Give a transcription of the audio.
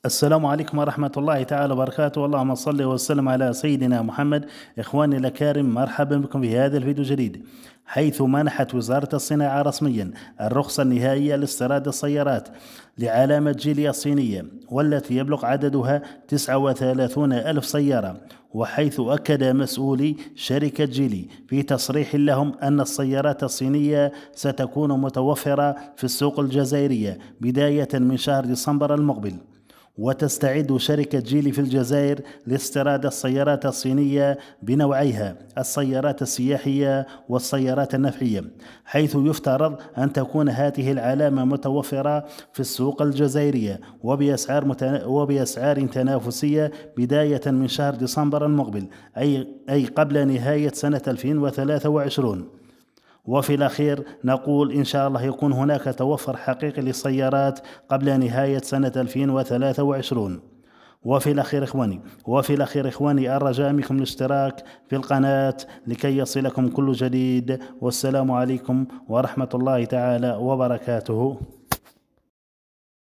السلام عليكم ورحمة الله تعالى وبركاته. اللهم صل وسلم على سيدنا محمد. إخواني الأكارم، مرحبا بكم في هذا الفيديو الجديد، حيث منحت وزارة الصناعة رسميا الرخصة النهائية لاستيراد السيارات لعلامة جيلي الصينية، والتي يبلغ عددها 39 ألف سيارة. وحيث أكد مسؤولي شركة جيلي في تصريح لهم أن السيارات الصينية ستكون متوفرة في السوق الجزائرية بداية من شهر ديسمبر المقبل. وتستعد شركة جيلي في الجزائر لاستيراد السيارات الصينية بنوعيها، السيارات السياحية والسيارات النفعية، حيث يفترض أن تكون هذه العلامة متوفرة في السوق الجزائرية وبأسعار تنافسية بداية من شهر ديسمبر المقبل، أي قبل نهاية سنة 2023. وفي الأخير نقول إن شاء الله يكون هناك توفر حقيقي للسيارات قبل نهاية سنة 2023. وفي الأخير إخواني الرجاء منكم الاشتراك في القناة لكي يصلكم كل جديد. والسلام عليكم ورحمة الله تعالى وبركاته.